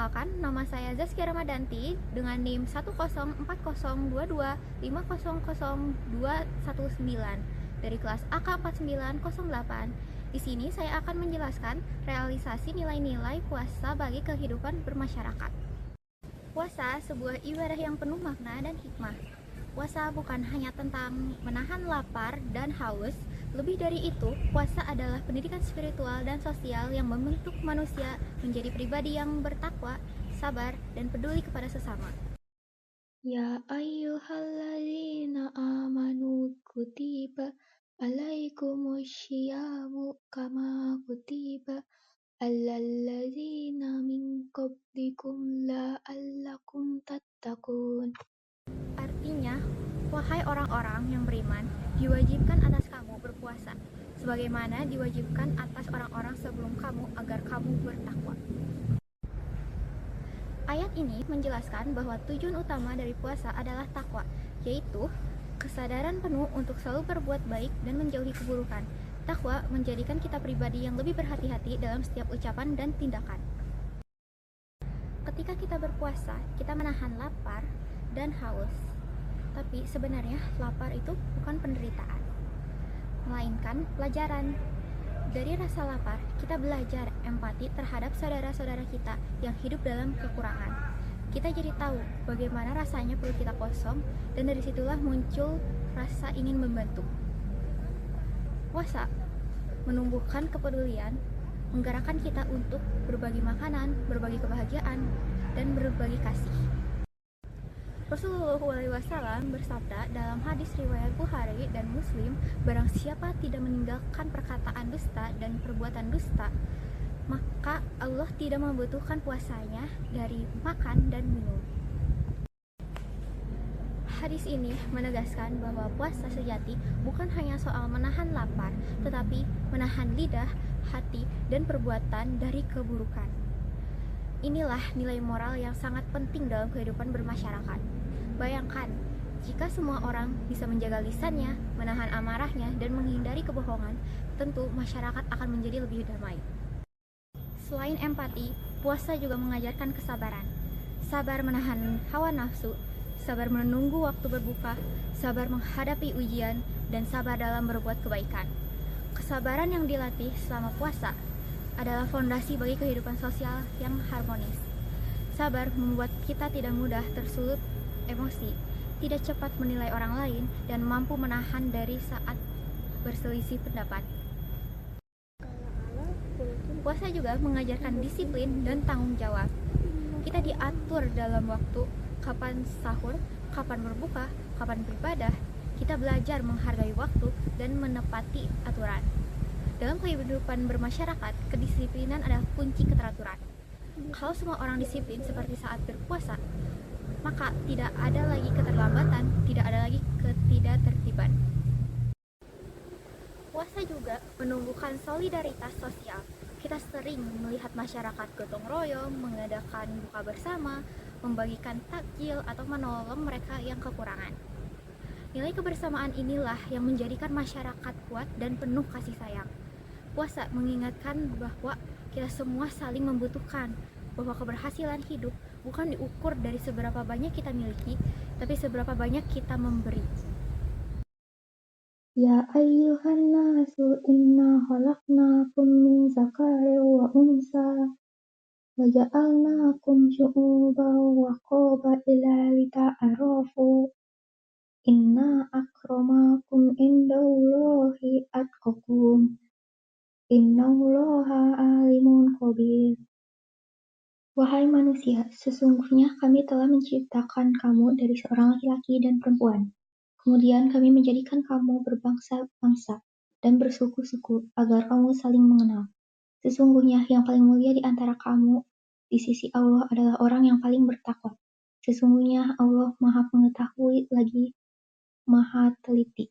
Perkenalkan, nama saya Zaskia Ramadanti dengan NIM 1040402500219 dari kelas AK4908. Di sini saya akan menjelaskan realisasi nilai-nilai puasa bagi kehidupan bermasyarakat. Puasa sebuah ibadah yang penuh makna dan hikmah. Puasa bukan hanya tentang menahan lapar dan haus. Lebih dari itu, puasa adalah pendidikan spiritual dan sosial yang membentuk manusia menjadi pribadi yang bertakwa, sabar, dan peduli kepada sesama. Ya ayyuhalladzina amanu kutiba alaikumusyiyamu kama kutiba alal ladzina min qablikum la'allakum tattaqun. Artinya, wahai orang-orang yang beriman, diwajibkan atas kamu berpuasa, sebagaimana diwajibkan atas orang-orang sebelum kamu agar kamu bertakwa. Ayat ini menjelaskan bahwa tujuan utama dari puasa adalah takwa, yaitu kesadaran penuh untuk selalu berbuat baik dan menjauhi keburukan. Takwa menjadikan kita pribadi yang lebih berhati-hati dalam setiap ucapan dan tindakan. Ketika kita berpuasa, kita menahan lapar dan haus. Tapi sebenarnya lapar itu bukan penderitaan, melainkan pelajaran. Dari rasa lapar, kita belajar empati terhadap saudara-saudara kita yang hidup dalam kekurangan. Kita jadi tahu bagaimana rasanya perut kita kosong, dan dari situlah muncul rasa ingin membantu. Puasa menumbuhkan kepedulian, menggerakkan kita untuk berbagi makanan, berbagi kebahagiaan, dan berbagi kasih. Rasulullah SAW bersabda dalam hadis riwayat Bukhari dan Muslim, barang siapa tidak meninggalkan perkataan dusta dan perbuatan dusta, maka Allah tidak membutuhkan puasanya dari makan dan minum. Hadis ini menegaskan bahwa puasa sejati bukan hanya soal menahan lapar, tetapi menahan lidah, hati, dan perbuatan dari keburukan. Inilah nilai moral yang sangat penting dalam kehidupan bermasyarakat. Bayangkan, jika semua orang bisa menjaga lisannya, menahan amarahnya, dan menghindari kebohongan, tentu masyarakat akan menjadi lebih damai. Selain empati, puasa juga mengajarkan kesabaran. Sabar menahan hawa nafsu, sabar menunggu waktu berbuka, sabar menghadapi ujian, dan sabar dalam berbuat kebaikan. Kesabaran yang dilatih selama puasa adalah fondasi bagi kehidupan sosial yang harmonis. Sabar membuat kita tidak mudah tersulut emosi, tidak cepat menilai orang lain, dan mampu menahan dari saat berselisih pendapat. Puasa juga mengajarkan disiplin dan tanggung jawab. Kita diatur dalam waktu, kapan sahur, kapan berbuka, kapan beribadah. Kita belajar menghargai waktu dan menepati aturan. Dalam kehidupan bermasyarakat, kedisiplinan adalah kunci keteraturan. Kalau semua orang disiplin seperti saat berpuasa, maka tidak ada lagi keterlambatan, tidak ada lagi ketidaktertiban. Puasa juga menumbuhkan solidaritas sosial. Kita sering melihat masyarakat gotong royong, mengadakan buka bersama, membagikan takjil, atau menolong mereka yang kekurangan. Nilai kebersamaan inilah yang menjadikan masyarakat kuat dan penuh kasih sayang. Puasa mengingatkan bahwa kita semua saling membutuhkan, bahwa keberhasilan hidup bukan diukur dari seberapa banyak kita miliki, tapi seberapa banyak kita memberi. Ya ayyuhan nasu inna khalaqnakum min zakarin wa unsa wa ja'alnakum syu'uban wa qabaila lita'arafu. Inna akramakum indallahi atqakum. Innallaha alimun khabir. Wahai manusia, sesungguhnya kami telah menciptakan kamu dari seorang laki-laki dan perempuan. Kemudian kami menjadikan kamu berbangsa-bangsa dan bersuku-suku agar kamu saling mengenal. Sesungguhnya yang paling mulia di antara kamu di sisi Allah adalah orang yang paling bertakwa. Sesungguhnya Allah Maha Mengetahui lagi Maha Teliti.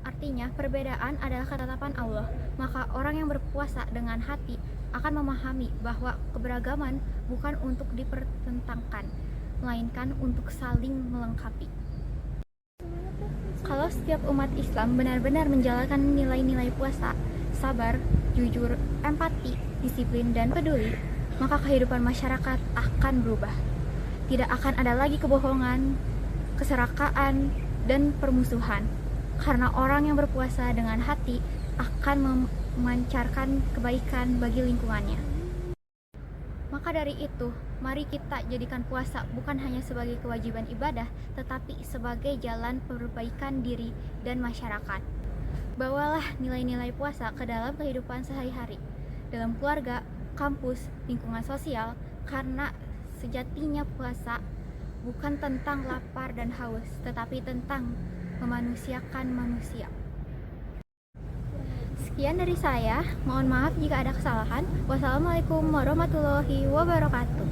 Artinya, perbedaan adalah ketetapan Allah. Maka orang yang berpuasa dengan hati akan memahami bahwa keberagaman bukan untuk dipertentangkan, melainkan untuk saling melengkapi. Kalau setiap umat Islam benar-benar menjalankan nilai-nilai puasa, sabar, jujur, empati, disiplin, dan peduli, maka kehidupan masyarakat akan berubah. Tidak akan ada lagi kebohongan, keserakaan, dan permusuhan. Karena orang yang berpuasa dengan hati akan memancarkan kebaikan bagi lingkungannya. Maka dari itu, mari kita jadikan puasa bukan hanya sebagai kewajiban ibadah, tetapi sebagai jalan perbaikan diri dan masyarakat. Bawalah nilai-nilai puasa ke dalam kehidupan sehari-hari, dalam keluarga, kampus, lingkungan sosial, karena sejatinya puasa bukan tentang lapar dan haus, tetapi tentang memanusiakan manusia. Sekian dari saya, mohon maaf jika ada kesalahan. Wassalamualaikum warahmatullahi wabarakatuh.